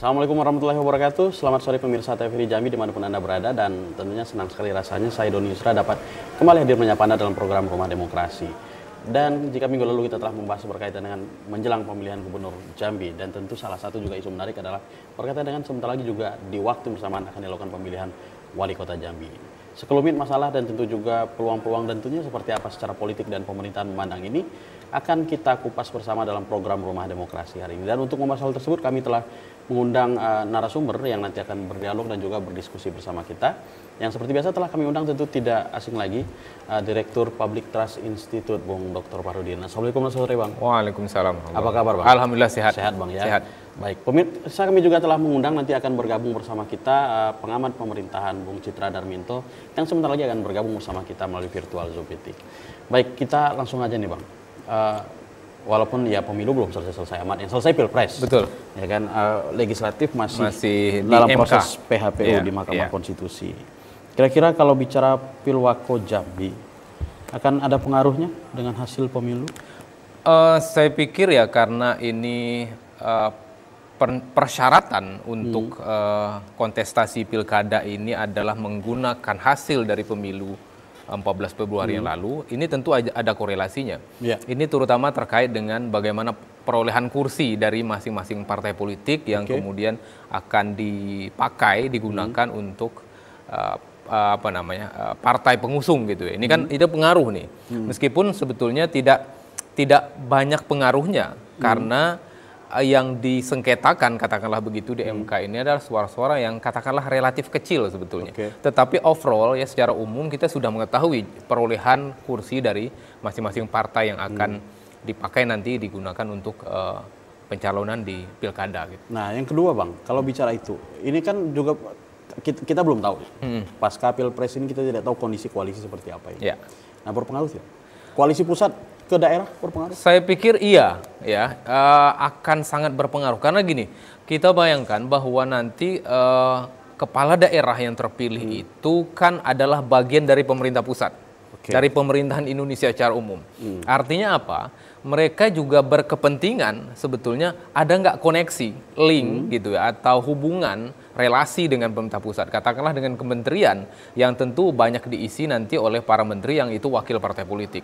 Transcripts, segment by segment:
Assalamualaikum warahmatullahi wabarakatuh. Selamat sore pemirsa TVRI Jambi dimanapun Anda berada, dan tentunya senang sekali rasanya saya Doni Yusra dapat kembali hadir menyapa Anda dalam program Rumah Demokrasi. Dan jika minggu lalu kita telah membahas berkaitan dengan menjelang pemilihan gubernur Jambi, dan tentu salah satu juga isu menarik adalah berkaitan dengan sebentar lagi juga di waktu bersamaan akan dilakukan pemilihan wali kota Jambi. Sekelumit masalah dan tentu juga peluang-peluang dan tentunya seperti apa secara politik dan pemerintahan memandang ini akan kita kupas bersama dalam program Rumah Demokrasi hari ini. Dan untuk membahas hal tersebut kami telah mengundang narasumber yang nanti akan berdialog dan juga berdiskusi bersama kita. Yang seperti biasa telah kami undang tentu tidak asing lagi, Direktur Public Trust Institute, Bung Dr. Farudin. Assalamualaikum, sore Bang. Waalaikumsalam. Apa kabar Bang? Alhamdulillah sehat. Sehat Bang ya? Sehat. Baik, pemirsa kami juga telah mengundang, nanti akan bergabung bersama kita pengamat pemerintahan Bung Citra Darminto yang sebentar lagi akan bergabung bersama kita melalui virtual Zoom meeting. Baik, kita langsung aja nih Bang. Walaupun ya pemilu belum selesai amat, yang selesai pilpres. Betul. Ya kan, legislatif masih di dalam MK. proses PHPU di Mahkamah Konstitusi. Kira-kira kalau bicara Pilwako Jambi, akan ada pengaruhnya dengan hasil pemilu? Saya pikir ya karena ini persyaratan untuk kontestasi pilkada ini adalah menggunakan hasil dari pemilu 14 Februari yang lalu, ini tentu ada korelasinya. Ini terutama terkait dengan bagaimana perolehan kursi dari masing-masing partai politik yang kemudian akan digunakan untuk partai pengusung gitu ya. Ini kan itu pengaruh nih. Meskipun sebetulnya tidak banyak pengaruhnya karena yang disengketakan katakanlah begitu di MK ini adalah suara-suara yang katakanlah relatif kecil sebetulnya. Tetapi overall ya secara umum kita sudah mengetahui perolehan kursi dari masing-masing partai yang akan dipakai nanti digunakan untuk pencalonan di pilkada gitu. Nah, yang kedua Bang, kalau bicara itu, ini kan juga kita belum tahu. Pasca pilpres ini kita tidak tahu kondisi koalisi seperti apa ini. Nah, berpengaruh tidak? Koalisi pusat ke daerah berpengaruh? Saya pikir iya, ya akan sangat berpengaruh karena gini, kita bayangkan bahwa nanti kepala daerah yang terpilih itu kan adalah bagian dari pemerintah pusat, dari pemerintahan Indonesia secara umum. Artinya apa? Mereka juga berkepentingan sebetulnya ada nggak koneksi, link gitu ya, atau hubungan relasi dengan pemerintah pusat. Katakanlah dengan kementerian yang tentu banyak diisi nanti oleh para menteri yang itu wakil partai politik.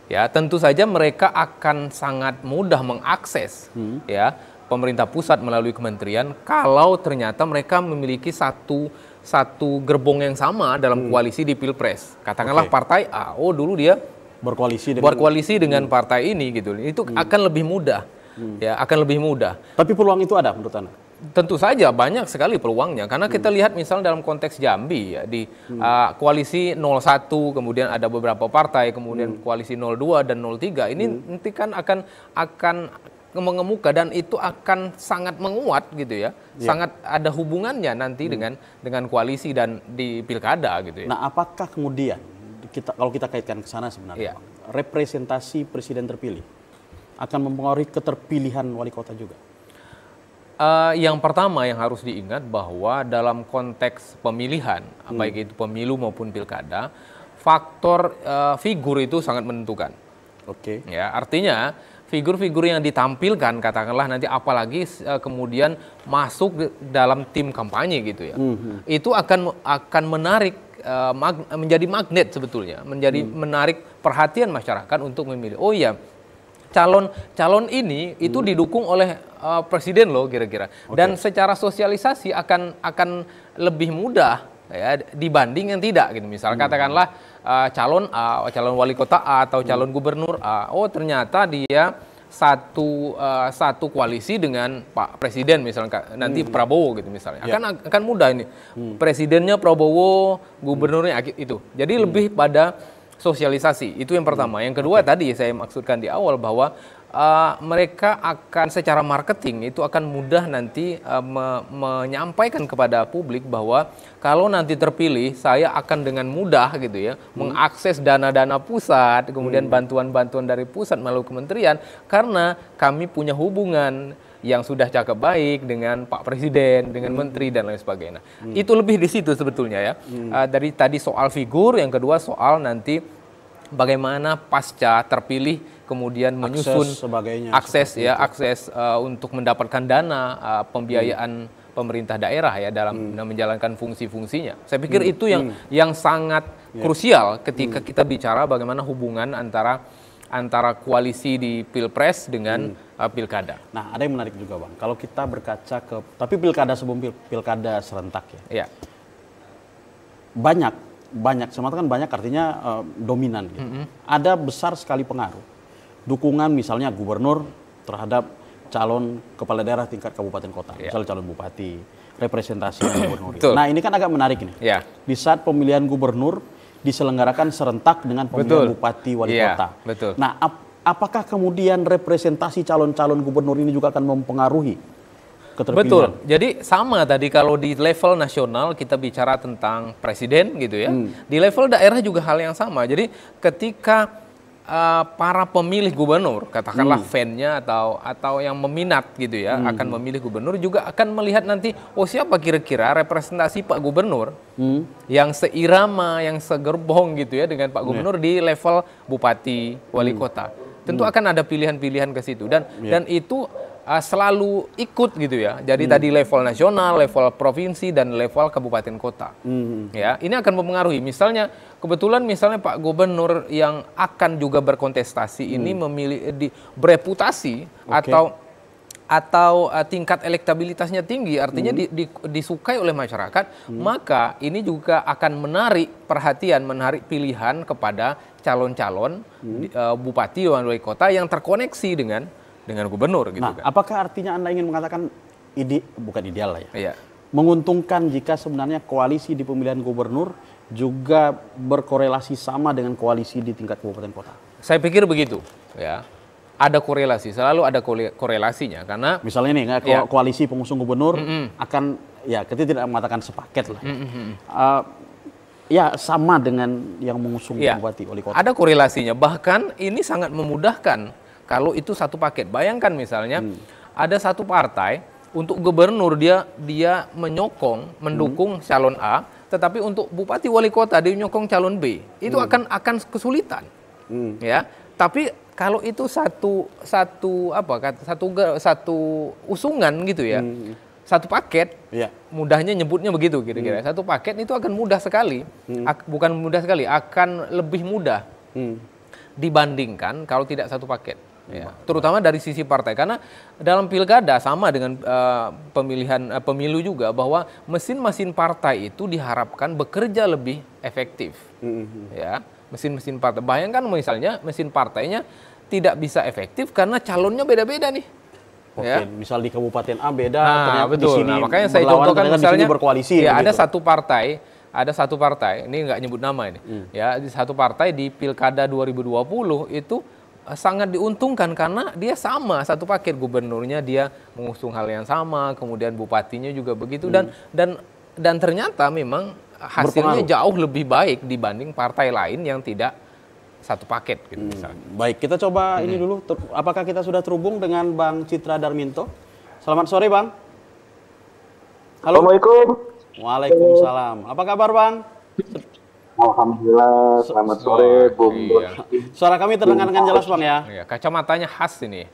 Ya, tentu saja mereka akan sangat mudah mengakses ya pemerintah pusat melalui kementerian kalau ternyata mereka memiliki satu gerbong yang sama dalam koalisi di Pilpres. Katakanlah partai A, dulu dia berkoalisi dengan partai ini gitu. Itu akan lebih mudah. Ya, akan lebih mudah. Tapi peluang itu ada menurut Anda? Tentu saja banyak sekali peluangnya karena kita lihat misalnya dalam konteks Jambi ya di koalisi 01 kemudian ada beberapa partai, kemudian koalisi 02 dan 03 ini nanti kan akan mengemuka dan itu akan sangat menguat gitu ya. Sangat ada hubungannya nanti dengan koalisi dan di pilkada gitu ya. Nah, apakah kemudian kalau kita kaitkan ke sana sebenarnya representasi presiden terpilih akan mempengaruhi keterpilihan wali kota juga? Yang pertama yang harus diingat bahwa dalam konteks pemilihan, baik itu pemilu maupun pilkada, faktor figur itu sangat menentukan. Ya, artinya figur-figur yang ditampilkan, katakanlah nanti apalagi kemudian masuk dalam tim kampanye gitu ya, itu akan menarik, menjadi magnet sebetulnya, menjadi menarik perhatian masyarakat untuk memilih. Oh iya, calon ini itu didukung oleh presiden loh kira-kira. Dan secara sosialisasi akan lebih mudah ya dibanding yang tidak gitu. Misalnya katakanlah calon wali kota A atau calon gubernur A. Oh ternyata dia satu koalisi dengan Pak Presiden misalnya nanti Prabowo gitu misalnya. Akan mudah ini. Presidennya Prabowo, gubernurnya itu. Jadi lebih pada sosialisasi, itu yang pertama. Yang kedua tadi saya maksudkan di awal bahwa mereka akan secara marketing itu akan mudah nanti menyampaikan kepada publik bahwa kalau nanti terpilih saya akan dengan mudah gitu ya mengakses dana-dana pusat, kemudian bantuan-bantuan dari pusat melalui kementerian karena kami punya hubungan yang sudah cakep baik dengan Pak Presiden, dengan Menteri dan lain sebagainya. Itu lebih di situ sebetulnya ya. Dari tadi soal figur, yang kedua soal nanti bagaimana pasca terpilih kemudian menyusun akses untuk mendapatkan dana pembiayaan pemerintah daerah ya dalam menjalankan fungsi-fungsinya. Saya pikir itu yang sangat krusial ketika kita bicara bagaimana hubungan antara koalisi di pilpres dengan pilkada. Nah, ada yang menarik juga, Bang. Kalau kita berkaca tapi pilkada sebelum pilkada serentak ya. Banyak, semata kan banyak artinya dominan. Gitu. Ada besar sekali pengaruh. Dukungan misalnya gubernur terhadap calon kepala daerah tingkat kabupaten kota, misalnya calon bupati, representasi gubernur. Nah, ini kan agak menarik nih. Di saat pemilihan gubernur diselenggarakan serentak dengan pemilihan bupati wali kota. Nah, apakah kemudian representasi calon-calon gubernur ini juga akan mempengaruhi keterpilihan? Betul. Jadi sama tadi kalau di level nasional kita bicara tentang presiden gitu ya. Di level daerah juga hal yang sama. Jadi ketika para pemilih gubernur, katakanlah fan-nya atau yang meminat gitu ya, akan memilih gubernur juga akan melihat nanti, siapa kira-kira representasi Pak Gubernur yang seirama, yang segerbong gitu ya dengan Pak Gubernur di level bupati, wali kota. Tentu akan ada pilihan-pilihan ke situ dan itu selalu ikut gitu ya. Jadi tadi level nasional, level provinsi dan level kabupaten kota. Ya, ini akan mempengaruhi. Misalnya kebetulan Pak Gubernur yang akan juga berkontestasi ini bereputasi atau tingkat elektabilitasnya tinggi, artinya disukai oleh masyarakat, maka ini juga akan menarik perhatian, menarik pilihan kepada calon-calon bupati dan wali kota yang terkoneksi dengan gubernur gitu. Nah, apakah artinya Anda ingin mengatakan bukan ideal lah ya? Menguntungkan jika sebenarnya koalisi di pemilihan gubernur juga berkorelasi sama dengan koalisi di tingkat kabupaten kota? Saya pikir begitu, ya. Ada korelasi, selalu ada korelasinya karena misalnya nih koalisi pengusung gubernur akan kita tidak mengatakan sepaket lah. Sama dengan yang mengusung bupati wali kota. Ada korelasinya, bahkan ini sangat memudahkan kalau itu satu paket. Bayangkan misalnya ada satu partai untuk gubernur dia mendukung calon A, tetapi untuk bupati wali kota dia menyokong calon B. Itu akan kesulitan. Ya. Tapi kalau itu satu usungan gitu ya. Satu paket. Mudahnya nyebutnya begitu kira-kira. Satu paket itu akan mudah sekali. Bukan mudah sekali, akan lebih mudah dibandingkan kalau tidak satu paket. Ya, terutama dari sisi partai, karena dalam pilkada sama dengan pemilu juga, bahwa mesin-mesin partai itu diharapkan bekerja lebih efektif. Ya, mesin-mesin partai. Bayangkan misalnya mesin partainya tidak bisa efektif karena calonnya beda-beda nih. Misal di kabupaten A beda, betul. Di sini makanya saya contohkan misalnya berkoalisi. Ada satu partai, ini nggak nyebut nama ini. Ya, satu partai di pilkada 2020 itu sangat diuntungkan karena dia sama satu paket, gubernurnya dia mengusung hal yang sama, kemudian bupatinya juga begitu dan ternyata memang hasilnya jauh lebih baik dibanding partai lain yang tidak satu paket gitu misalnya. Baik, kita coba ini dulu, apakah kita sudah terhubung dengan Bang Citra Darminto? Selamat sore, Bang. Halo. Assalamualaikum. Waalaikumsalam. Apa kabar, Bang? Alhamdulillah, selamat sore, Bung. Suara kami terdengar dengan jelas, Bang ya? Kacamatanya khas ini.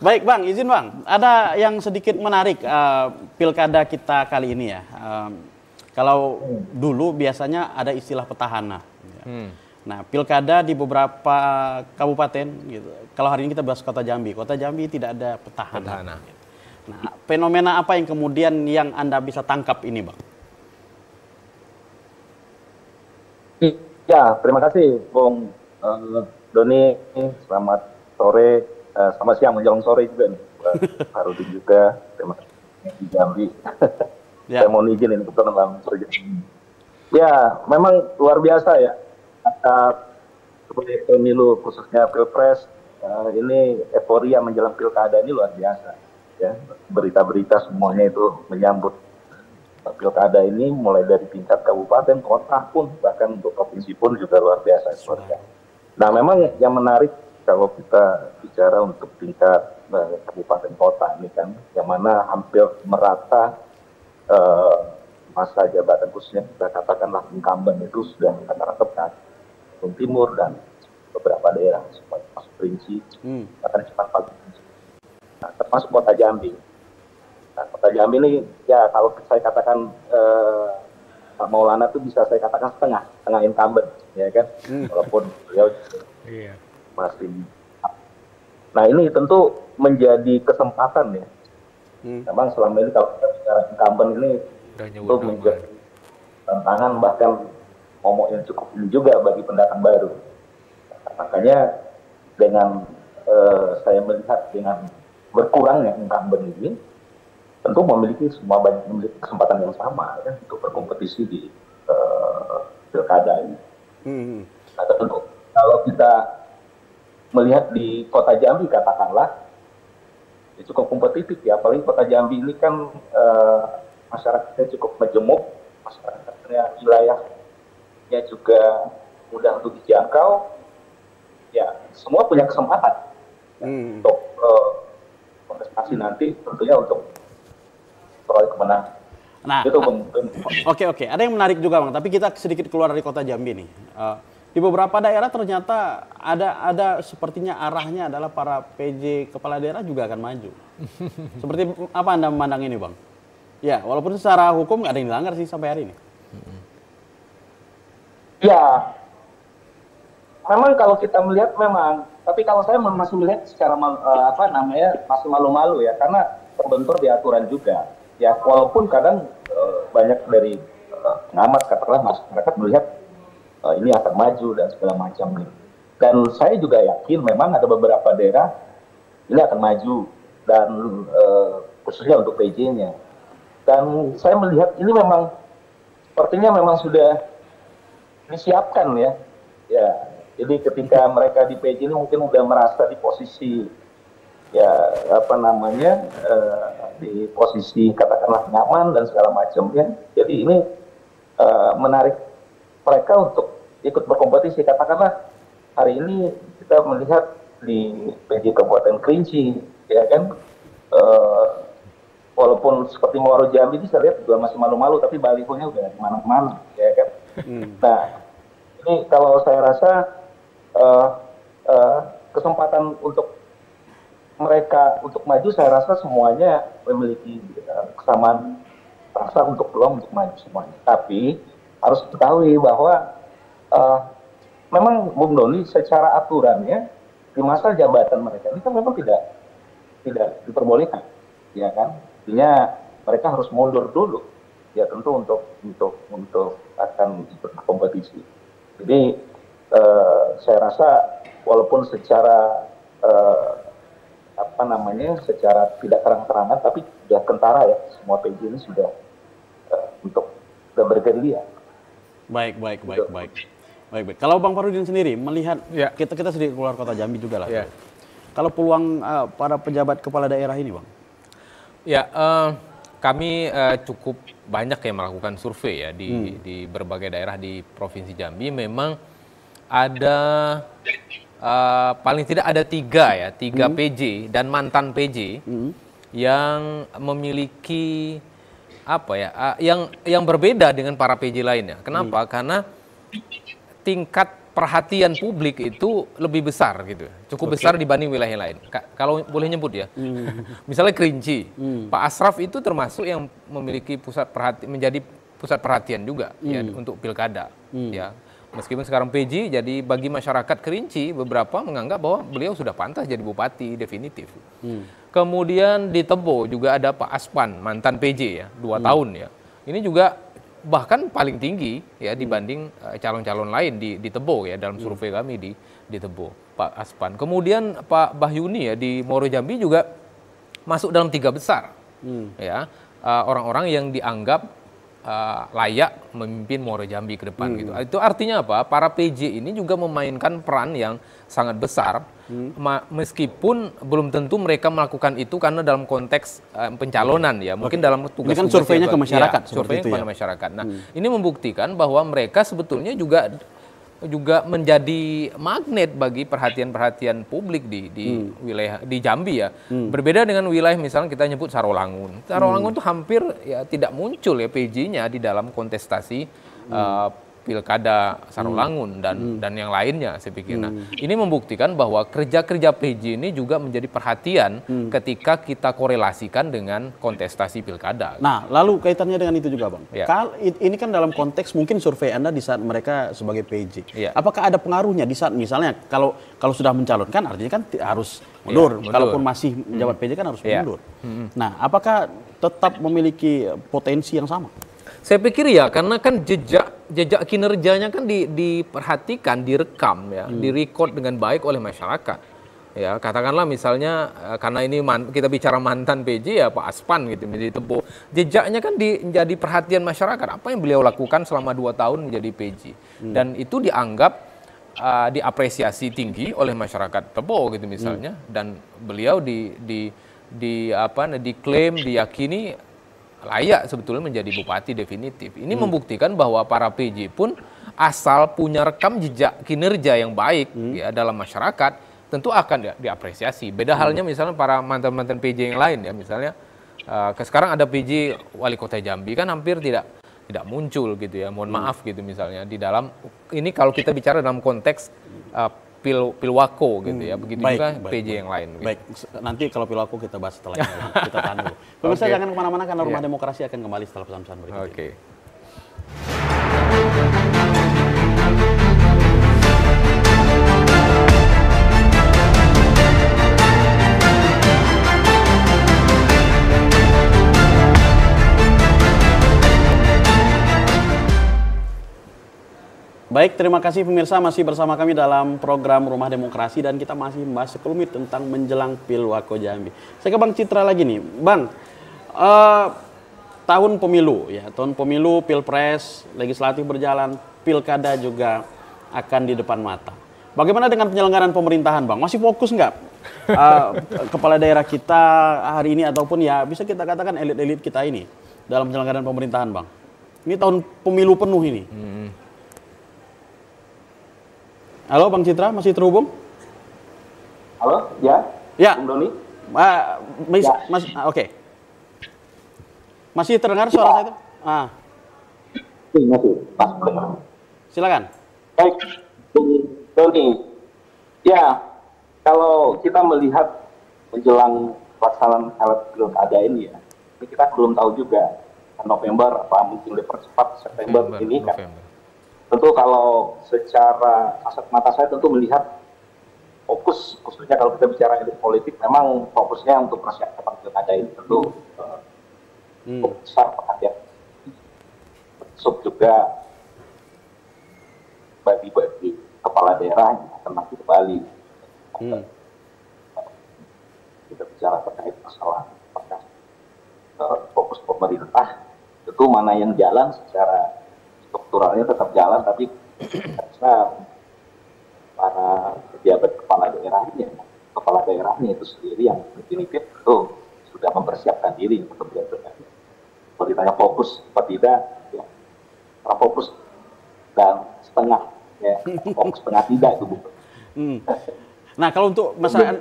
Baik, Bang, izin Bang. Ada yang sedikit menarik pilkada kita kali ini ya. Kalau dulu biasanya ada istilah petahana. Nah, pilkada di beberapa kabupaten, gitu. Kalau hari ini kita bahas Kota Jambi tidak ada petahana. Nah, fenomena apa yang kemudian yang Anda bisa tangkap ini, Bang? Ya, terima kasih, Bung Doni. Selamat sore, selamat siang menjelang sore juga nih. Pak Rudi juga, terima kasih di Jambi. Saya mohon izin ini kebetulan dalam perjalanan. Ya, memang luar biasa ya. Pemilu khususnya pilpres ini euforia menjelang pilkada ini luar biasa. Ya, berita-berita semuanya itu menyambut pilkada ini, mulai dari tingkat kabupaten, kota pun, bahkan untuk provinsi pun juga luar biasa. Nah, memang yang menarik kalau kita bicara untuk tingkat kabupaten kota ini kan, yang mana hampir merata masa jabatan khususnya kita katakanlah incumbent itu sudah antara tepat, Timur dan beberapa daerah, termasuk Kerinci, bahkan cepat pagi, termasuk Kota Jambi. Nah, Kota Jambi ini ya kalau saya katakan Pak Maulana itu bisa saya katakan setengah incumbent, ya kan, walaupun beliau masih. Nah ini tentu menjadi kesempatan ya. Memang selama ini kalau kita bicara incumbent ini itu menjadi tantangan, bahkan momok yang cukup ini juga bagi pendatang baru. Makanya dengan saya melihat dengan berkurangnya incumbent ini, tentu semua banyak memiliki kesempatan yang sama ya, untuk berkompetisi di pilkada ini. Nah, tentu kalau kita melihat di Kota Jambi katakanlah, ya cukup kompetitif ya, apalagi Kota Jambi ini kan masyarakatnya cukup majemuk, masyarakatnya wilayahnya juga mudah untuk dijangkau, ya semua punya kesempatan untuk kontestasi nanti tentunya untuk peroleh kemenangan. Nah, oke, ada yang menarik juga Bang, tapi kita sedikit keluar dari Kota Jambi nih. Di beberapa daerah ternyata ada sepertinya arahnya adalah para PJ kepala daerah juga akan maju. Seperti apa Anda memandang ini Bang? Ya, walaupun secara hukum nggak ada yang dilanggar sih sampai hari ini. Ya, memang kalau kita melihat memang, tapi kalau saya masih melihat secara masih malu-malu ya, karena terbentur di aturan juga. Ya, walaupun kadang banyak dari pengamat katakanlah masyarakat melihat ini akan maju dan segala macam nih. Dan saya juga yakin memang ada beberapa daerah ini akan maju dan khususnya untuk PJ-nya. Dan saya melihat ini memang sepertinya memang sudah disiapkan ya. Ya, jadi ketika mereka di PJ ini mungkin udah merasa di posisi di posisi katakanlah nyaman dan segala macam ya. Jadi ini menarik mereka untuk ikut berkompetisi. Katakanlah hari ini kita melihat di PJ Kabupaten Kerinci ya kan, walaupun seperti Muaro Jambi ini saya lihat juga masih malu-malu, tapi balihonya udah di mana-mana ya kan. Nah ini kalau saya rasa kesempatan untuk mereka untuk maju, saya rasa semuanya memiliki kesamaan rasa untuk peluang untuk maju semuanya. Tapi harus diketahui bahwa memang Bung Doni secara aturannya di masa jabatan mereka ini kan memang tidak diperbolehkan, ya kan? Artinya mereka harus mundur dulu, ya tentu untuk akan berkompetisi. Jadi saya rasa walaupun secara secara tidak terang-terangan, tapi sudah kentara ya, semua PJ ini sudah untuk bergerilya. Baik. Kalau Bang Farudin sendiri melihat, kita sedikit keluar Kota Jambi juga lah. Ya. Kalau peluang para pejabat kepala daerah ini, Bang? Ya, kami cukup banyak yang melakukan survei ya di berbagai daerah di Provinsi Jambi. Memang ada paling tidak ada tiga PJ dan mantan PJ yang memiliki yang berbeda dengan para PJ lainnya. Kenapa? Karena tingkat perhatian publik itu lebih besar gitu, cukup besar dibanding wilayah lain. Kalau boleh nyebut ya, misalnya Kerinci, Pak Asraf itu termasuk yang memiliki menjadi pusat perhatian juga ya untuk pilkada. Ya, meskipun sekarang PJ, jadi bagi masyarakat Kerinci beberapa menganggap bahwa beliau sudah pantas jadi bupati definitif. Kemudian di Tebo juga ada Pak Aspan, mantan PJ ya, 2 tahun ya. Ini juga bahkan paling tinggi ya dibanding calon-calon lain di Tebo ya, dalam survei kami di Tebo, Pak Aspan. Kemudian Pak Bahyuni ya di Muaro Jambi juga masuk dalam 3 besar ya, orang-orang yang dianggap layak memimpin Muaro Jambi ke depan gitu. Itu artinya apa? Para PJ ini juga memainkan peran yang sangat besar, meskipun belum tentu mereka melakukan itu karena dalam konteks pencalonan ya, mungkin dalam tugas. Ini kan surveinya ke masyarakat, surveinya kepada masyarakat. Nah, ini membuktikan bahwa mereka sebetulnya juga menjadi magnet bagi perhatian-perhatian publik di wilayah di Jambi ya. Berbeda dengan wilayah misalnya kita nyebut Sarolangun. Sarolangun itu hampir ya tidak muncul ya PJ-nya di dalam kontestasi pilkada Sarolangun dan yang lainnya saya pikir. Nah, ini membuktikan bahwa kerja-kerja PJ ini juga menjadi perhatian ketika kita korelasikan dengan kontestasi pilkada. Nah, lalu kaitannya dengan itu juga, Bang. Ya. Ini kan dalam konteks mungkin survei Anda di saat mereka sebagai PJ. Ya. Apakah ada pengaruhnya di saat misalnya kalau sudah mencalonkan artinya kan harus mundur. mundur. Kalaupun masih menjabat PJ kan harus Ya. mundur. Nah, apakah tetap memiliki potensi yang sama? Saya pikir ya, karena kan jejak kinerjanya kan diperhatikan, direkam ya, direcord dengan baik oleh masyarakat. Ya, katakanlah misalnya karena ini kita bicara mantan PJ ya Pak Aspan gitu menjadi Tempo. Jejaknya kan menjadi perhatian masyarakat. Apa yang beliau lakukan selama 2 tahun menjadi PJ. Dan itu dianggap diapresiasi tinggi oleh masyarakat Tempo gitu misalnya. Dan beliau diklaim, diyakini layak sebetulnya menjadi bupati definitif. Ini membuktikan bahwa para PJ pun asal punya rekam jejak kinerja yang baik ya dalam masyarakat, tentu akan diapresiasi. Beda halnya misalnya para mantan-mantan PJ yang lain ya, misalnya sekarang ada PJ Wali Kota Jambi kan hampir tidak muncul gitu ya. Mohon maaf gitu misalnya di dalam ini kalau kita bicara dalam konteks Pilwako gitu ya, begitu juga PJ yang lain. Baik, nanti kalau Pilwako kita bahas setelah ini. Kita tahan dulu. Pemirsa jangan kemana-mana karena Rumah Demokrasi akan kembali setelah pesan-pesan berikut ini. Baik, terima kasih pemirsa masih bersama kami dalam program Rumah Demokrasi dan kita masih membahas sekelumit tentang menjelang Pilwako Jambi. Saya ke Bang Citra lagi nih, Bang. Tahun pemilu ya, tahun pemilu, pilpres, legislatif berjalan, pilkada juga akan di depan mata. Bagaimana dengan penyelenggaraan pemerintahan, Bang? Masih fokus nggak kepala daerah kita hari ini ataupun ya bisa kita katakan elit-elit kita ini dalam penyelenggaraan pemerintahan, Bang? Ini tahun pemilu penuh ini. Halo Bang Citra, masih terhubung? Halo, ya? Ya. Bung Doni? Oke. Masih terdengar suara saya itu? Masih, Mas. Silakan. Baik, Bung Doni. Ya, kalau kita melihat menjelang pelaksanaan pilkada ini ya, ini kita belum tahu juga November apa mungkin dipercepat September ini kan. Tentu kalau secara kasat mata saya tentu melihat khususnya kalau kita bicara elit politik memang fokusnya untuk persiapan pilkada ini tentu besar perhatian. Termasuk juga bagi kepala daerah yang akan maju ke Bali. Kita bicara terkait masalah apakah fokus pemerintah tentu mana yang jalan secara strukturalnya tetap jalan, tapi karena para pejabat kepala daerahnya itu sendiri yang definitif itu sudah mempersiapkan diri untuk berjalan. Kalau ditanya fokus atau tidak, ya fokus dan setengah, ya fokus setengah tidak itu bukan. Nah kalau untuk masalah,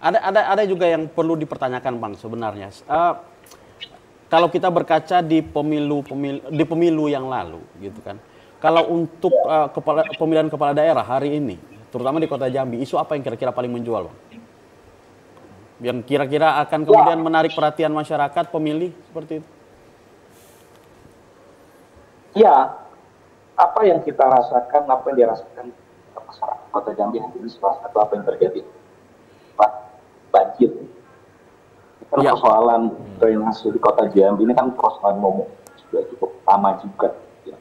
ada juga yang perlu dipertanyakan Bang sebenarnya. Kalau kita berkaca di pemilu yang lalu, gitu kan. Kalau untuk pemilihan kepala daerah hari ini, terutama di Kota Jambi, isu apa yang kira-kira paling menjual, Bang? Yang kira-kira akan kemudian menarik perhatian masyarakat pemilih seperti itu? Ya, apa yang kita rasakan, apa yang dirasakan masyarakat Kota Jambi hari ini salah satu apa yang terjadi, banjir. Persoalan drainase di Kota Jambi ini kan persoalan momok sudah cukup lama juga ya,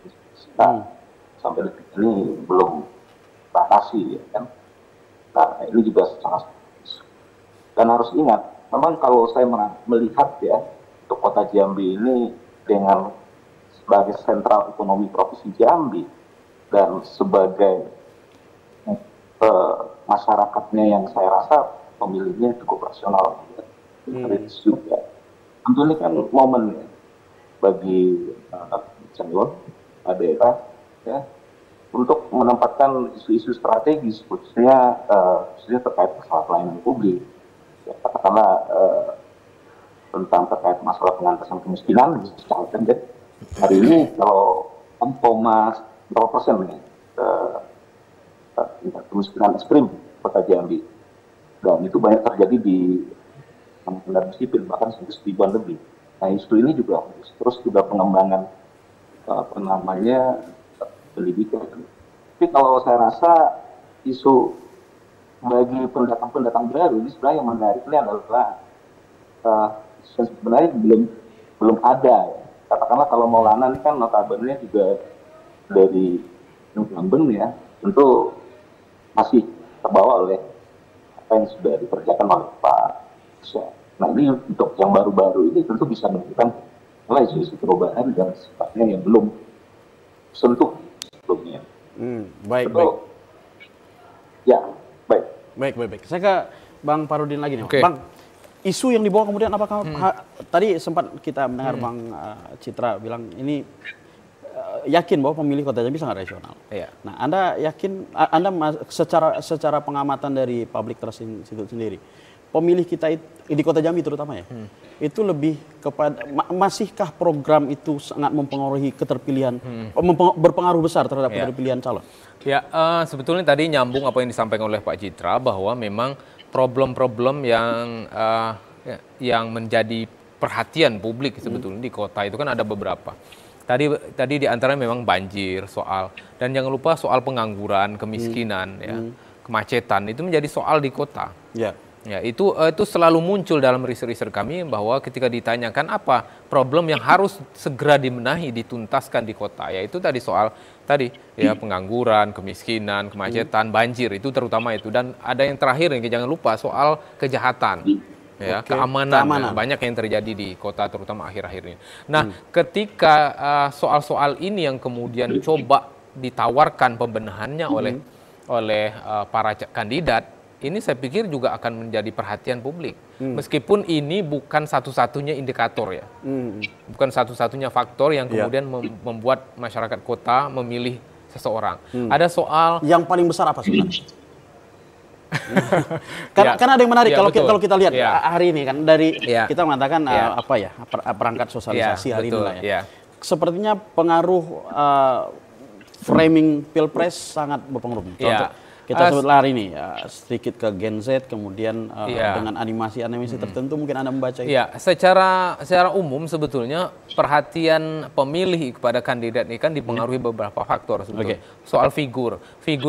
sampai detik ini belum teratasi ya kan. Nah ini juga sangat dan harus ingat memang kalau saya melihat ya untuk Kota Jambi ini dengan sebagai sentral ekonomi provinsi Jambi dan sebagai masyarakatnya yang saya rasa pemilihnya cukup rasional juga. Tentu ini kan momen ya, bagi calon daerah ya untuk menempatkan isu-isu strategis khususnya terkait masalah pelayanan publik ya, katakanlah tentang terkait masalah pengentasan kemiskinan misalkan hari ini kalau Kompolnas berapa persen nih tingkat kemiskinan ekstrim Kota Jambi, dan itu banyak terjadi di kendaraan sipil, bahkan sampai 1000-an lebih. Nah, isu ini juga terus juga pengembangan pendidikan. Tapi kalau saya rasa isu bagi pendatang-pendatang baru ini sebenarnya yang menariknya adalah sebenarnya belum ada. Katakanlah kalau Maulana ini kan notabene juga dari incumbent ya, tentu masih terbawa oleh apa yang sudah dikerjakan oleh Pak Syah. Nah, ini untuk yang baru-baru ini tentu bisa menunjukkan isu-isu perubahan yang sifatnya yang belum sentuh sebelumnya. Baik. Ya, baik. Saya ke Bang Parudin lagi nih. Okay. Bang, isu yang dibawa kemudian apakah tadi sempat kita mendengar Bang Citra bilang ini yakin bahwa pemilih Kota Jambi sangat rasional. Iya. Nah, Anda yakin, Anda secara pengamatan dari Public Trust Institute sendiri, pemilih kita di Kota Jambi terutama ya, itu lebih kepada masihkah program itu sangat mempengaruhi keterpilihan, berpengaruh besar terhadap keterpilihan calon? Ya, sebetulnya tadi nyambung apa yang disampaikan oleh Pak Citra bahwa memang problem-problem yang menjadi perhatian publik sebetulnya di kota itu kan ada beberapa. Tadi di antara memang banjir dan jangan lupa soal pengangguran, kemiskinan, kemacetan itu menjadi soal di kota. Ya, itu selalu muncul dalam riset-riset kami bahwa ketika ditanyakan apa problem yang harus segera dibenahi, dituntaskan di kota, yaitu soal pengangguran, kemiskinan, kemacetan, banjir itu terutama itu, dan ada yang terakhir yang jangan lupa soal kejahatan. Ya, keamanan. Ya, banyak yang terjadi di kota terutama akhir-akhir ini. Nah, ketika soal-soal ini yang kemudian coba ditawarkan pembenahannya oleh para kandidat, ini saya pikir juga akan menjadi perhatian publik. Meskipun ini bukan satu-satunya indikator ya. Bukan satu-satunya faktor yang kemudian membuat masyarakat kota memilih seseorang. Ada soal yang paling besar apa sebenarnya? Karena ada yang menarik kalau kita lihat hari ini kan dari kita mengatakan perangkat sosialisasi hari ini lah ya. Sepertinya pengaruh framing pilpres sangat berpengaruh. Kita sebutlah hari ini sedikit ke Gen Z, kemudian dengan animasi tertentu mungkin Anda membaca itu. Ya, secara umum sebetulnya perhatian pemilih kepada kandidat ini kan dipengaruhi beberapa faktor sebetulnya. Soal figur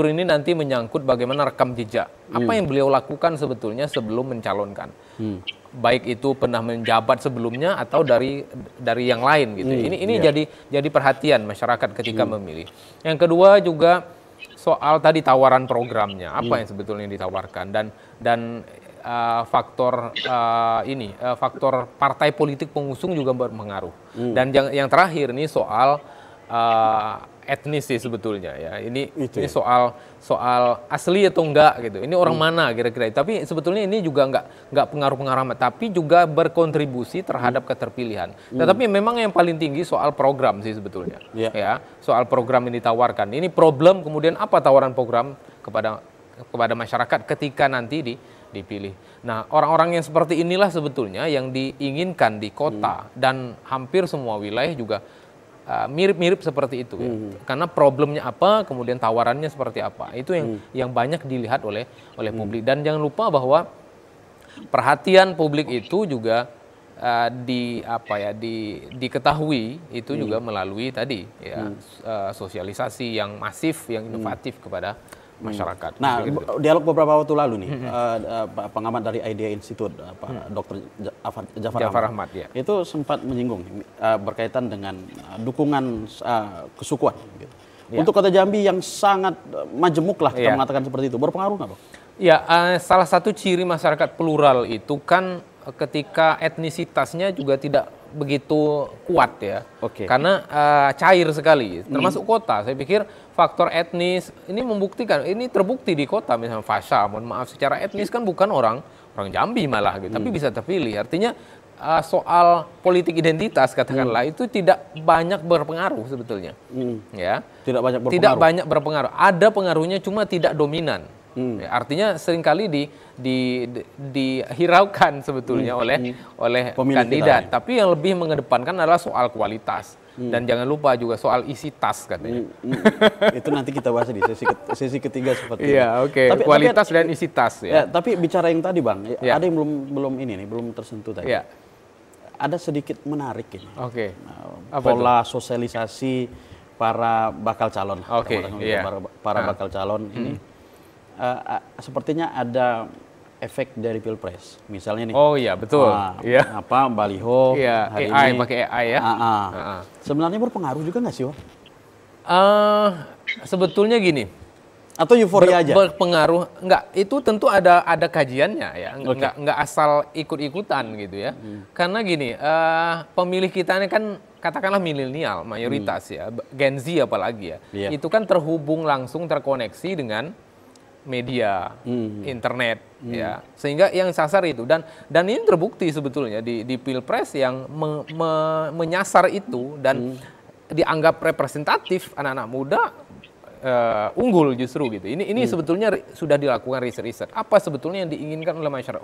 ini nanti menyangkut bagaimana rekam jejak. Apa yang beliau lakukan sebetulnya sebelum mencalonkan. Baik itu pernah menjabat sebelumnya atau dari yang lain gitu. Ini jadi perhatian masyarakat ketika memilih. Yang kedua juga soal tadi tawaran programnya, apa yang sebetulnya ditawarkan, dan faktor faktor partai politik pengusung juga berpengaruh. Dan yang terakhir ini soal etnis sih sebetulnya ya. Ini soal asli atau enggak gitu. Ini orang mana kira-kira. Tapi sebetulnya ini juga enggak pengaruh-pengaruh amat, tapi juga berkontribusi terhadap keterpilihan. Tetapi memang yang paling tinggi soal program sih sebetulnya. Ya, soal program yang ditawarkan. Ini problem kemudian apa tawaran program kepada masyarakat ketika nanti dipilih. Nah, orang-orang yang seperti inilah sebetulnya yang diinginkan di kota dan hampir semua wilayah juga mirip-mirip seperti itu ya. Karena problemnya apa, kemudian tawarannya seperti apa. Itu yang banyak dilihat oleh publik. Dan jangan lupa bahwa perhatian publik itu juga diketahui itu juga melalui tadi sosialisasi yang masif, yang inovatif kepada masyarakat. Nah, dialog beberapa waktu lalu nih, pengamat dari Idea Institute, Pak Dr. Jafar Ahmad, itu sempat menyinggung berkaitan dengan dukungan kesukuan. Gitu. Untuk Kota Jambi yang sangat majemuk lah kita mengatakan seperti itu, berpengaruh nggak, Pak? Ya, salah satu ciri masyarakat plural itu kan ketika etnisitasnya juga tidak begitu kuat ya, karena cair sekali, termasuk kota. Saya pikir faktor etnis ini membuktikan, ini terbukti di kota, misalnya Fasha, mohon maaf, secara etnis kan bukan orang Jambi malah, gitu, tapi bisa terpilih. Artinya soal politik identitas katakanlah itu tidak banyak berpengaruh sebetulnya, ya. Tidak banyak berpengaruh. Ada pengaruhnya, cuma tidak dominan. Ya, artinya seringkali dihiraukan sebetulnya oleh Pemilih kandidat, kita, tapi yang lebih mengedepankan adalah soal kualitas. Dan jangan lupa juga soal isi tas katanya. Itu nanti kita bahas di sesi ketiga seperti itu. Iya, oke. Kualitas dan isi tas ya. Tapi bicara yang tadi Bang, Ya. ada yang belum tersentuh tadi. Ya. Ada sedikit menarik ini. Oke. Pola sosialisasi para bakal calon. Oke, iya. Para bakal calon ini sepertinya ada efek dari Pilpres. Misalnya nih. Oh iya, betul. Iya. Baliho Iya, hari AI ini. pakai AI ya. Sebenarnya berpengaruh juga nggak sih, Bang? Sebetulnya gini. Atau euforia aja? Berpengaruh, enggak, itu tentu ada kajiannya ya, enggak asal ikut-ikutan gitu ya. Karena gini, pemilih kita ini kan katakanlah milenial mayoritas ya, Gen Z apalagi ya, itu kan terhubung langsung, terkoneksi dengan media, internet ya, sehingga yang sasar itu dan ini terbukti sebetulnya di Pilpres yang menyasar itu dan dianggap representatif anak-anak muda. Unggul justru gitu. Ini sebetulnya sudah dilakukan riset. Apa sebetulnya yang diinginkan oleh masyarakat?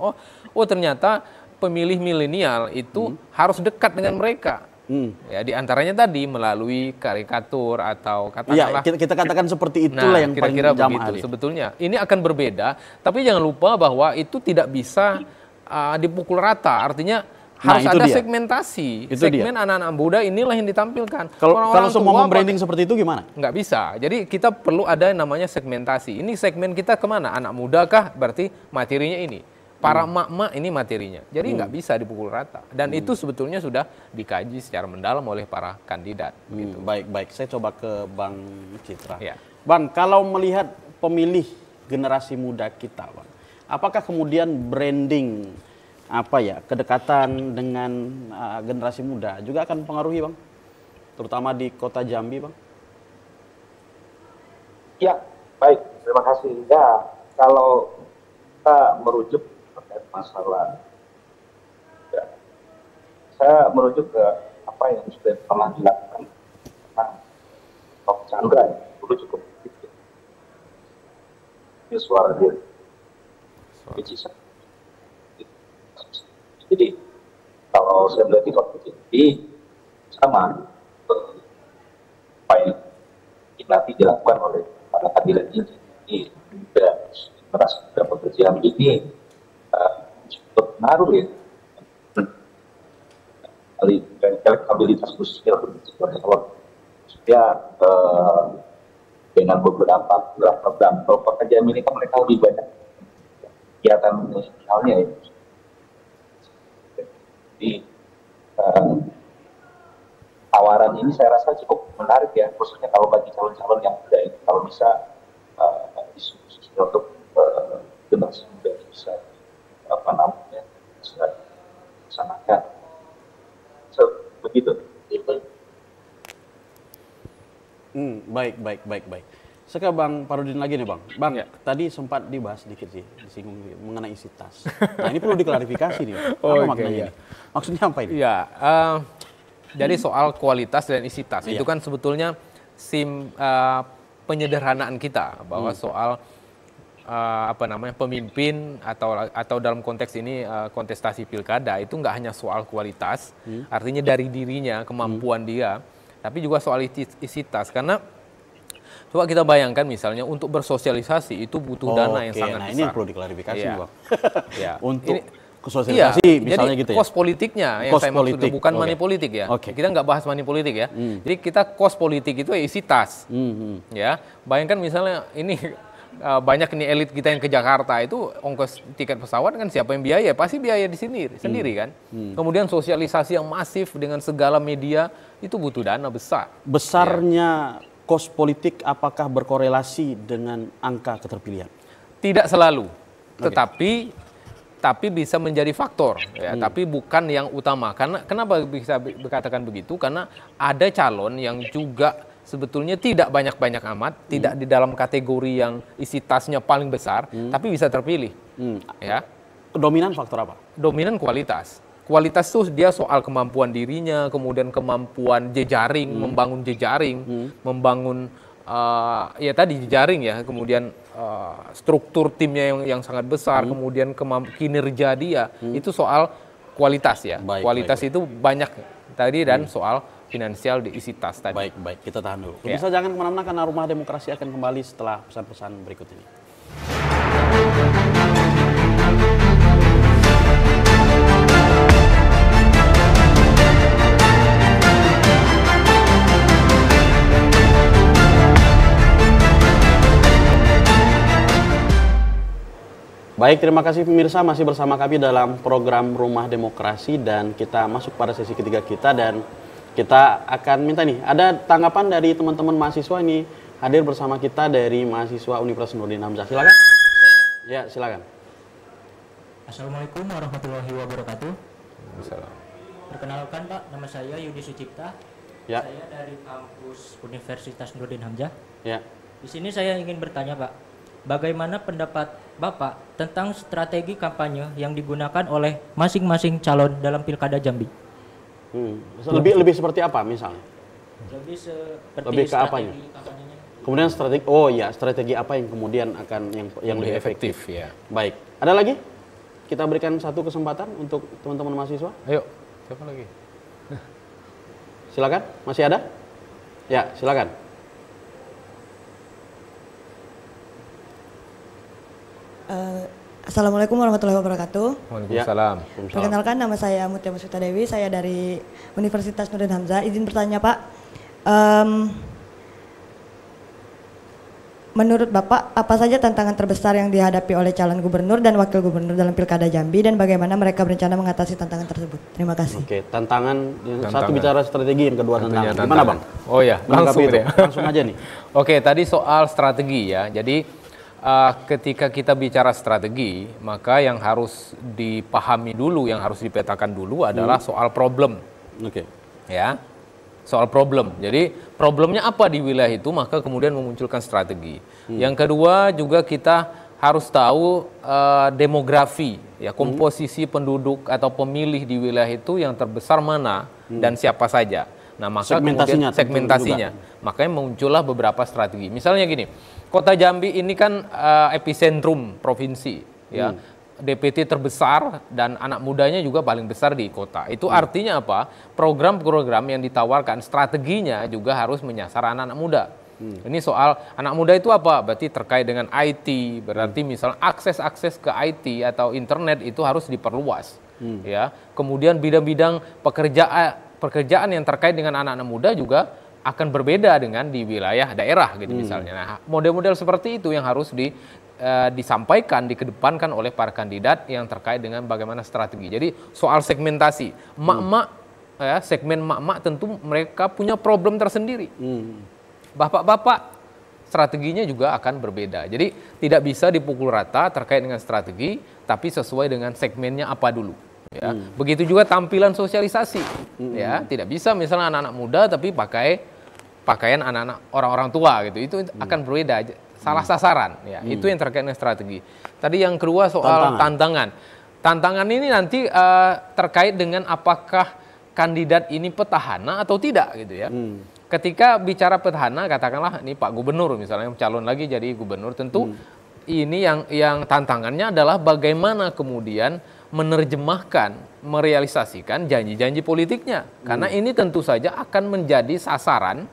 Oh ternyata pemilih milenial itu harus dekat dengan mereka. Ya diantaranya tadi melalui karikatur atau katakanlah. Ya, kita katakan seperti itulah yang kira-kira paling begitu. jamaah. Sebetulnya ini akan berbeda, tapi jangan lupa bahwa itu tidak bisa dipukul rata. Artinya harus ada segmentasi. Segmen anak-anak muda inilah yang ditampilkan. Kalau semua membranding seperti itu gimana? Nggak bisa. Jadi kita perlu ada yang namanya segmentasi. Ini segmen kita kemana? Anak muda kah? Berarti materinya ini. Para emak-emak ini materinya. Jadi nggak bisa dipukul rata. Dan itu sebetulnya sudah dikaji secara mendalam oleh para kandidat. Gitu. Baik. Saya coba ke Bang Citra. Ya. Bang, kalau melihat pemilih generasi muda kita, Bang, apakah kemudian branding kedekatan dengan generasi muda juga akan mempengaruhi, Bang? Terutama di kota Jambi, Bang? Ya, baik. Terima kasih. Ya, kalau kita merujuk terkait masalah, ya, saya merujuk ke apa yang sudah pernah dilakukan tentang Pak Chandra, dulu cukup sedikit. Ini suara dia. Jadi kalau saya melihat di waktu ini sama apa yang nanti dilakukan oleh para kandidat ini merasa bekerja ini cukup pengaruh ya. Elektabilitas khususnya kalau dengan beberapa program pekerjaan ini kan mereka lebih banyak kegiatan sosialnya ya. Jadi tawaran ini saya rasa cukup menarik ya, khususnya kalau bagi calon-calon yang muda ini, kalau bisa diskusi untuk generasi muda bisa bisa dilaksanakan. Begitu. Baik. Sekarang Bang Parudin lagi nih Bang. Bang, tadi sempat dibahas sedikit sih, disinggung mengenai isi tas. Nah ini perlu diklarifikasi nih. Apa maknanya ini? Maksudnya apa ini? Ya, jadi soal kualitas dan isi tas itu kan sebetulnya penyederhanaan kita bahwa soal pemimpin atau dalam konteks ini kontestasi pilkada itu nggak hanya soal kualitas, artinya dari dirinya, kemampuan dia, tapi juga soal isi tas. Karena coba kita bayangkan misalnya untuk bersosialisasi itu butuh dana yang sangat besar. Ini yang perlu diklarifikasi, Bang. Ya. Untuk sosialisasi misalnya jadi gitu ya. Kos politiknya yang saya maksudnya bukan money politik ya. Kita nggak bahas money politik ya. Jadi kita kos politik itu isi tas. Ya, bayangkan misalnya ini banyak nih elit kita yang ke Jakarta itu ongkos tiket pesawat kan siapa yang biaya? Pasti biaya di sini sendiri kan. Kemudian sosialisasi yang masif dengan segala media itu butuh dana besar. Besarnya kos politik apakah berkorelasi dengan angka keterpilihan? Tidak selalu, tapi bisa menjadi faktor, ya. Tapi bukan yang utama. Karena kenapa bisa dikatakan begitu? Karena ada calon yang juga sebetulnya tidak banyak-banyak amat, tidak di dalam kategori yang isi tasnya paling besar, tapi bisa terpilih. Ya. Dominan faktor apa? Dominan kualitas. Kualitas itu dia soal kemampuan dirinya, kemudian kemampuan jejaring, membangun jejaring, membangun ya tadi jejaring ya, kemudian struktur timnya yang sangat besar, kemudian kinerja dia, itu soal kualitas ya. Kualitas itu banyak tadi dan soal finansial diisi tas tadi. Baik, kita tahan dulu. Bisa jangan kemana-mana karena Rumah Demokrasi akan kembali setelah pesan-pesan berikut ini. Baik, terima kasih pemirsa, masih bersama kami dalam program Rumah Demokrasi dan kita masuk pada sesi ketiga kita dan kita akan minta nih, ada tanggapan dari teman-teman mahasiswa ini hadir bersama kita dari mahasiswa Universitas Nurdin Hamzah. Silakan. Ya, silakan. Assalamualaikum warahmatullahi wabarakatuh. Assalamualaikum. Perkenalkan Pak, nama saya Yudi Sucipta. Ya. Saya dari kampus Universitas Nurdin Hamzah. Ya. Di sini saya ingin bertanya Pak, bagaimana pendapat Bapak tentang strategi kampanye yang digunakan oleh masing-masing calon dalam Pilkada Jambi? Lebih seperti apa misalnya? Lebih ke apanya? kampanyenya. Kemudian strategi apa yang kemudian akan yang lebih efektif ya. Baik. Ada lagi? Kita berikan satu kesempatan untuk teman-teman mahasiswa. Ayo, siapa lagi? Silakan, masih ada? Ya, silakan. Assalamualaikum warahmatullahi wabarakatuh. Waalaikumsalam. Perkenalkan, nama saya Mutia Masita Dewi, saya dari Universitas Nurdin Hamzah. Izin bertanya Pak, menurut Bapak apa saja tantangan terbesar yang dihadapi oleh calon gubernur dan wakil gubernur dalam Pilkada Jambi dan bagaimana mereka berencana mengatasi tantangan tersebut? Terima kasih. Oke, tantangan yang satu bicara strategi, yang kedua tantangan. Gimana Bang? Oh ya, langsung ya. Langsung aja nih. Oke, tadi soal strategi ya. Jadi ketika kita bicara strategi, maka yang harus dipahami dulu, yang harus dipetakan dulu adalah soal problem. Oke. Ya, soal problem. Jadi problemnya apa di wilayah itu, maka kemudian memunculkan strategi. Yang kedua juga kita harus tahu demografi, ya, komposisi penduduk atau pemilih di wilayah itu yang terbesar mana dan siapa saja. Nah, maka kemudian segmentasinya, makanya muncullah beberapa strategi. Misalnya gini, Kota Jambi ini kan epicentrum provinsi, ya, DPT terbesar dan anak mudanya juga paling besar di kota. Itu artinya apa? Program-program yang ditawarkan, strateginya juga harus menyasar anak-anak muda. Ini soal anak muda itu apa? Berarti terkait dengan IT, berarti misalnya akses ke IT atau internet itu harus diperluas, ya. Kemudian bidang-bidang pekerjaan yang terkait dengan anak-anak muda juga akan berbeda dengan di wilayah daerah gitu misalnya. Nah, model-model seperti itu yang harus disampaikan, dikedepankan oleh para kandidat yang terkait dengan bagaimana strategi. Jadi soal segmentasi, ya, segmen emak-emak tentu mereka punya problem tersendiri. Bapak-bapak strateginya juga akan berbeda. Jadi tidak bisa dipukul rata terkait dengan strategi, tapi sesuai dengan segmennya apa dulu. Ya, begitu juga tampilan sosialisasi, ya, tidak bisa misalnya anak-anak muda tapi pakaian anak-anak orang-orang tua gitu, itu akan berbeda, salah sasaran, ya, itu yang terkait dengan strategi. Tadi yang kedua soal tantangan ini nanti terkait dengan apakah kandidat ini petahana atau tidak gitu ya. Ketika bicara petahana, katakanlah ini Pak Gubernur misalnya calon lagi jadi gubernur, tentu ini yang tantangannya adalah bagaimana kemudian menerjemahkan, merealisasikan janji-janji politiknya. Karena ini tentu saja akan menjadi sasaran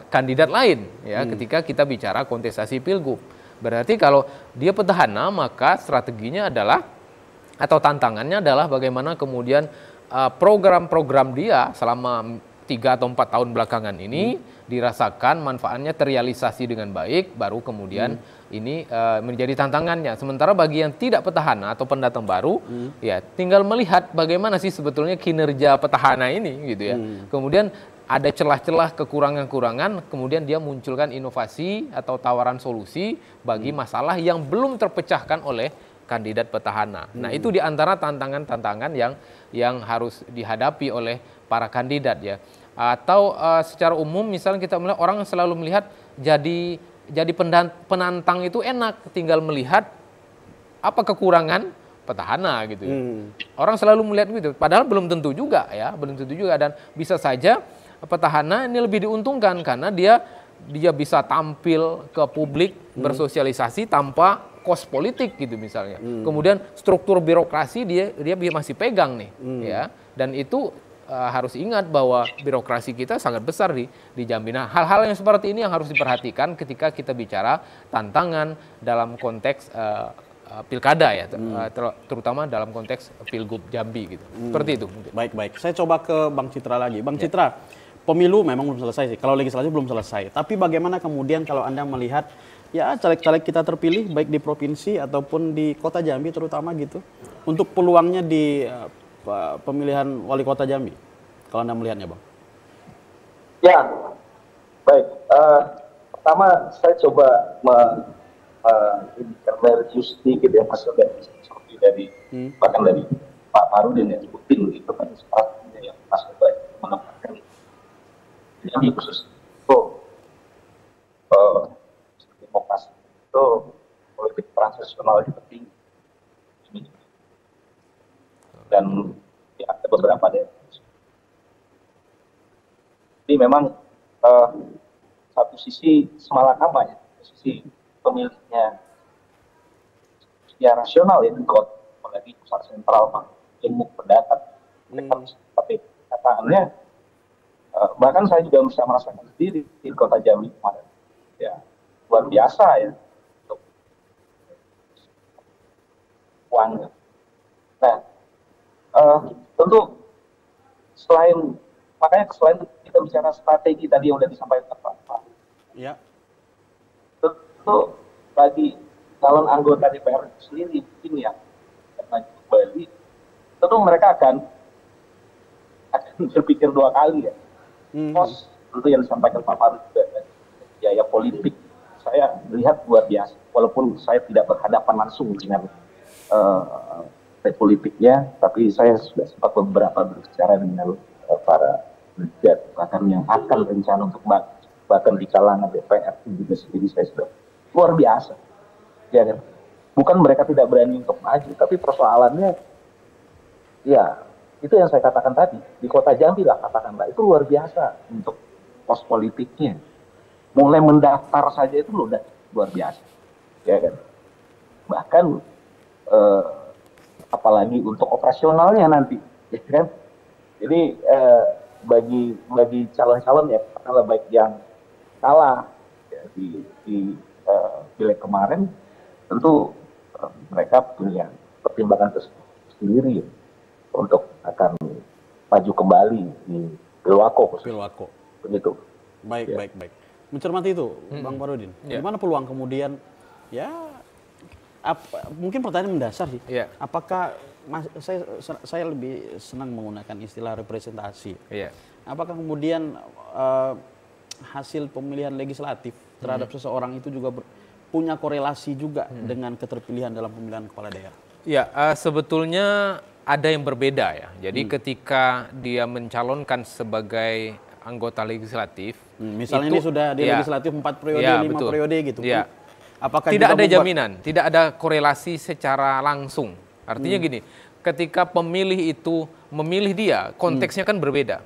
kandidat lain ya ketika kita bicara kontestasi pilgub. Berarti kalau dia petahana, maka strateginya adalah atau tantangannya adalah bagaimana kemudian program-program dia selama 3 atau 4 tahun belakangan ini dirasakan manfaatnya terrealisasi dengan baik, baru kemudian ini menjadi tantangannya. Sementara bagi yang tidak petahana atau pendatang baru, ya tinggal melihat bagaimana sih sebetulnya kinerja petahana ini gitu ya. Kemudian ada celah-celah kekurangan-kekurangan, kemudian dia munculkan inovasi atau tawaran solusi bagi masalah yang belum terpecahkan oleh kandidat petahana. Nah, itu diantara tantangan-tantangan yang harus dihadapi oleh para kandidat ya. Atau secara umum misalnya kita melihat orang selalu melihat jadi penantang itu enak, tinggal melihat apa kekurangan petahana gitu ya. Orang selalu melihat gitu, padahal belum tentu juga ya, belum tentu juga, dan bisa saja petahana ini lebih diuntungkan karena dia dia bisa tampil ke publik bersosialisasi tanpa kos politik gitu misalnya. Kemudian struktur birokrasi dia masih pegang nih, ya. Dan itu harus ingat bahwa birokrasi kita sangat besar di Jambi. Nah, hal-hal yang seperti ini yang harus diperhatikan ketika kita bicara tantangan dalam konteks pilkada ya, terutama dalam konteks Pilgub Jambi gitu. Seperti itu mungkin. Baik. Saya coba ke Bang Citra lagi. Bang Citra, pemilu memang belum selesai sih. Kalau legislatif belum selesai. Tapi bagaimana kemudian kalau Anda melihat ya caleg-caleg kita terpilih baik di provinsi ataupun di Kota Jambi terutama gitu untuk peluangnya di pemilihan wali kota Jambi, kalau Anda melihatnya, Bang? Ya, baik. Pertama saya coba mereview sedikit ya Mas seperti dari bahkan dari Pak Farudin yang sebutin gitu kan sepertinya yang Mas coba menempatkan Jambi khusus itu demokrasi itu politik transnasional itu penting. Dan ya, ada beberapa deh. Jadi memang satu sisi semalakama ya, sisi pemiliknya ya rasional ya, apalagi pusat sentral Pak ilmu pendapat. Tapi katakannya bahkan saya juga bisa merasakan sendiri di Kota Jambi kemarin. Ya luar biasa ya untuk uangnya. Nah, tentu selain kita bicara strategi tadi yang sudah disampaikan Pak. Ya. Tentu bagi calon anggota DPR sendiri mungkin ya maju kembali, tentu mereka akan berpikir dua kali ya. Pos tentu yang disampaikan Pak Farud juga biaya politik saya lihat luar biasa. Walaupun saya tidak berhadapan langsung dengan politiknya, tapi saya sudah sempat beberapa berbicara dengan para kandidat bahkan yang akan rencana untuk bahkan di kalangan DPR juga sendiri saya sudah luar biasa, ya kan? Bukan mereka tidak berani untuk maju, tapi persoalannya, ya itu yang saya katakan tadi di Kota Jambi lah katakanlah itu luar biasa untuk pos politiknya, mulai mendaftar saja itu udah luar biasa, ya kan? Bahkan apalagi untuk operasionalnya nanti, ya kan? Jadi bagi calon-calon ya, kalau baik yang kalah ya, di pileg kemarin, tentu mereka punya pertimbangan sendiri untuk akan maju kembali di Pilwako. Begitu. Baik. Mencermati itu, Bang Farudin. Gimana peluang kemudian ya? Mungkin pertanyaan mendasar sih. Apakah saya lebih senang menggunakan istilah representasi. Apakah kemudian hasil pemilihan legislatif terhadap seseorang itu juga punya korelasi juga dengan keterpilihan dalam pemilihan kepala daerah? Ya, sebetulnya ada yang berbeda ya. Jadi ketika dia mencalonkan sebagai anggota legislatif, misalnya ini sudah di legislatif 4 periode, 5 periode gitu. Apakah tidak ada jaminan, tidak ada korelasi secara langsung. Artinya gini, ketika pemilih itu memilih dia, konteksnya kan berbeda.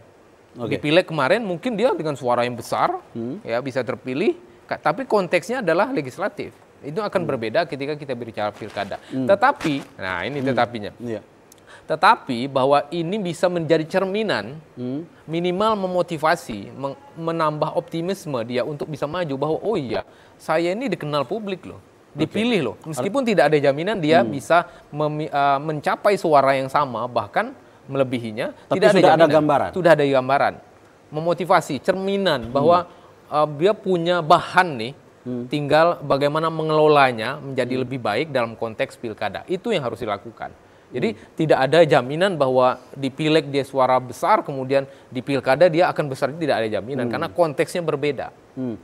Di pileg kemarin mungkin dia dengan suara yang besar, ya bisa terpilih, tapi konteksnya adalah legislatif. Itu akan berbeda ketika kita bicara pilkada. Tetapi, nah ini tetapinya. Tetapi bahwa ini bisa menjadi cerminan, minimal memotivasi, menambah optimisme dia untuk bisa maju bahwa oh iya, saya ini dikenal publik loh, dipilih loh. Meskipun tidak ada jaminan dia bisa mencapai suara yang sama, bahkan melebihinya. Tapi tidak sudah ada gambaran. Sudah ada gambaran, memotivasi, cerminan bahwa dia punya bahan nih, tinggal bagaimana mengelolanya menjadi lebih baik dalam konteks pilkada. Itu yang harus dilakukan. Jadi tidak ada jaminan bahwa di pileg dia suara besar, kemudian di pilkada dia akan besar, tidak ada jaminan karena konteksnya berbeda.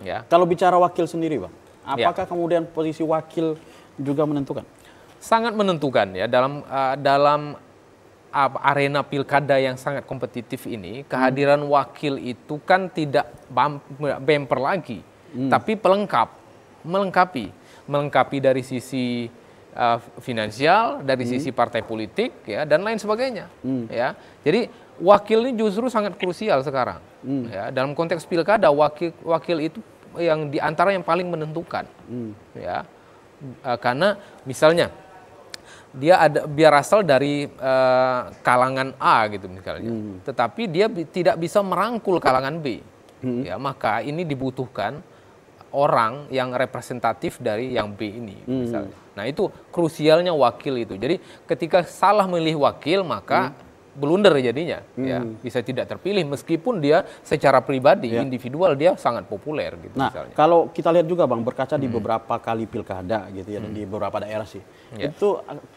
Ya. Kalau bicara wakil sendiri, Bang, apakah kemudian posisi wakil juga menentukan? Sangat menentukan ya dalam arena pilkada yang sangat kompetitif ini, kehadiran wakil itu kan tidak bumper lagi, tapi melengkapi dari sisi finansial, dari sisi partai politik ya dan lain sebagainya. Ya. Jadi wakil ini justru sangat krusial sekarang. Ya, dalam konteks pilkada wakil itu yang di antara yang paling menentukan. Ya. Karena misalnya dia berasal dari kalangan A gitu misalnya, tetapi dia tidak bisa merangkul kalangan B. Ya, maka ini dibutuhkan orang yang representatif dari yang B ini misalnya. Nah, itu krusialnya wakil itu. Jadi ketika salah memilih wakil maka blunder jadinya, ya bisa tidak terpilih meskipun dia secara pribadi individual dia sangat populer gitu. Nah, misalnya. kalau kita lihat juga Bang, berkaca di beberapa kali pilkada gitu ya, dan di beberapa daerah sih, itu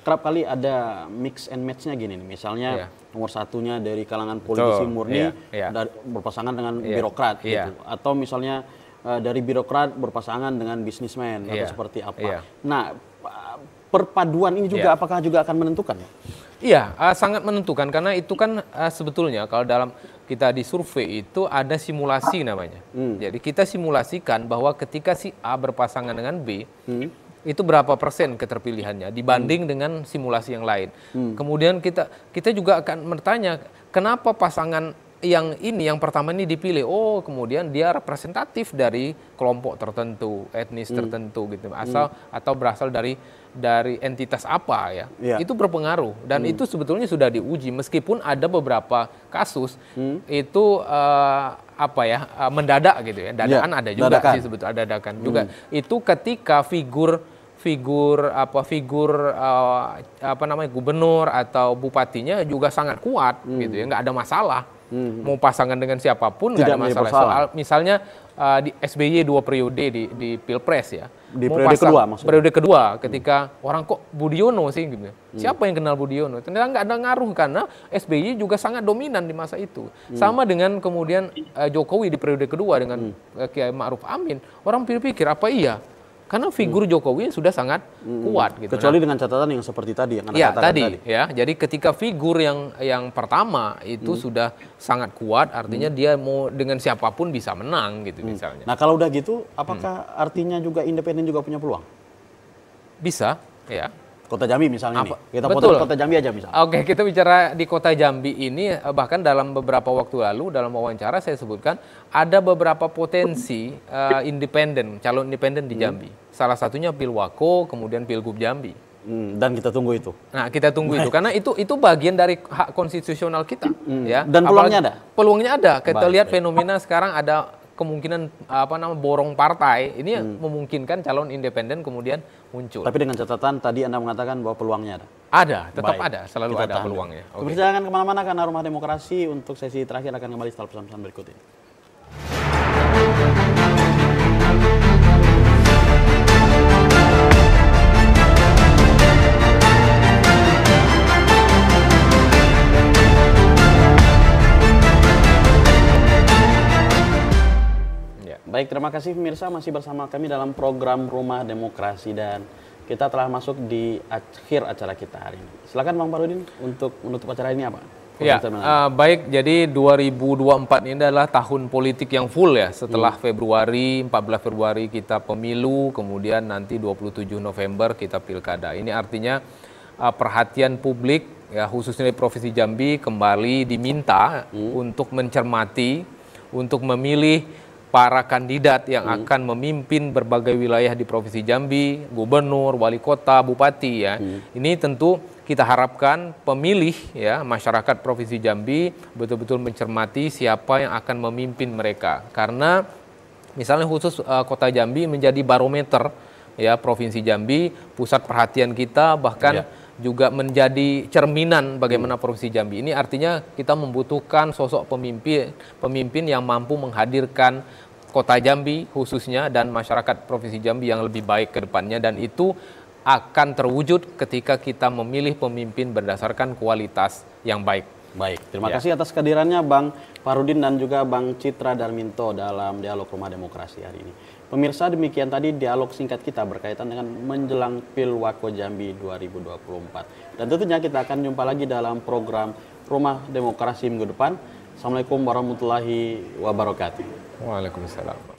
kerap kali ada mix and match-nya gini nih, misalnya nomor satunya dari kalangan politisi murni berpasangan dengan birokrat gitu, atau misalnya dari birokrat berpasangan dengan bisnismen atau seperti apa. Nah, perpaduan ini juga apakah juga akan menentukan? Iya, sangat menentukan karena itu kan sebetulnya kalau dalam kita di survei itu ada simulasi namanya. Jadi kita simulasikan bahwa ketika si A berpasangan dengan B, itu berapa persen keterpilihannya dibanding dengan simulasi yang lain. Kemudian kita juga akan bertanya kenapa pasangan yang pertama ini dipilih. Oh, kemudian dia representatif dari kelompok tertentu, etnis tertentu gitu. Atau berasal dari entitas apa ya. Itu berpengaruh dan itu sebetulnya sudah diuji meskipun ada beberapa kasus itu mendadak gitu ya. Dadakan ada juga sih sebetulnya, dadakan juga. Itu ketika figur gubernur atau bupatinya juga sangat kuat gitu ya, nggak ada masalah. Mau pasangan dengan siapapun nggak ada masalah. Soal misalnya di SBY 2 periode di Pilpres ya. Di periode kedua maksudnya. Periode kedua ketika orang kok Budiono sih gitu. Siapa yang kenal Budiono? Ternyata nggak ada ngaruh karena SBY juga sangat dominan di masa itu. Sama dengan kemudian Jokowi di periode kedua dengan Kiai Ma'ruf Amin. Orang pikir apa iya? Karena figur Jokowi sudah sangat kuat gitu. Kecuali dengan catatan yang seperti tadi yang Anda katakan tadi. Ya, jadi ketika figur yang pertama itu sudah sangat kuat, artinya dia mau dengan siapapun bisa menang gitu misalnya. Nah, kalau udah gitu, apakah artinya juga independen juga punya peluang? Bisa, ya. Kota Jambi misalnya nih. Kita potong Kota Jambi aja misalnya. Oke, kita bicara di Kota Jambi ini bahkan dalam beberapa waktu lalu dalam wawancara saya sebutkan ada beberapa potensi calon independen di Jambi. Salah satunya Pilwako, kemudian Pilgub Jambi. Dan kita tunggu itu. Nah, kita tunggu itu karena itu bagian dari hak konstitusional kita, ya. Dan peluangnya ada. Peluangnya ada. Kita lihat fenomena sekarang ada kemungkinan borong partai ini memungkinkan calon independen kemudian muncul. Tapi dengan catatan tadi Anda mengatakan bahwa peluangnya ada. Ada, tetap ada, selalu ada peluangnya. Jangan kemana-mana karena Rumah Demokrasi untuk sesi terakhir akan kembali setelah pesan-pesan berikut ini. Baik, terima kasih pemirsa masih bersama kami dalam program Rumah Demokrasi dan kita telah masuk di akhir acara kita hari ini. Silakan Bang Parudin untuk menutup acara ini apa? Ya, baik. Jadi 2024 ini adalah tahun politik yang full ya. Setelah 14 Februari kita pemilu, kemudian nanti 27 November kita pilkada. Ini artinya perhatian publik ya khususnya di Provinsi Jambi kembali diminta untuk mencermati, untuk memilih para kandidat yang akan memimpin berbagai wilayah di Provinsi Jambi, gubernur, wali kota, bupati ya. Ini tentu kita harapkan pemilih ya masyarakat Provinsi Jambi betul-betul mencermati siapa yang akan memimpin mereka. Karena misalnya khusus Kota Jambi menjadi barometer ya Provinsi Jambi, pusat perhatian kita bahkan juga menjadi cerminan bagaimana Provinsi Jambi. Ini artinya kita membutuhkan sosok pemimpin yang mampu menghadirkan Kota Jambi khususnya dan masyarakat Provinsi Jambi yang lebih baik ke depannya, dan itu akan terwujud ketika kita memilih pemimpin berdasarkan kualitas yang baik. Baik, terima kasih atas kehadirannya Bang Parudin dan juga Bang Citra Darminto dalam Dialog Rumah Demokrasi hari ini. Pemirsa, demikian tadi dialog singkat kita berkaitan dengan menjelang Pilwako Jambi 2024. Dan tentunya kita akan jumpa lagi dalam program Rumah Demokrasi minggu depan. Assalamualaikum warahmatullahi wabarakatuh. Waalaikumsalam.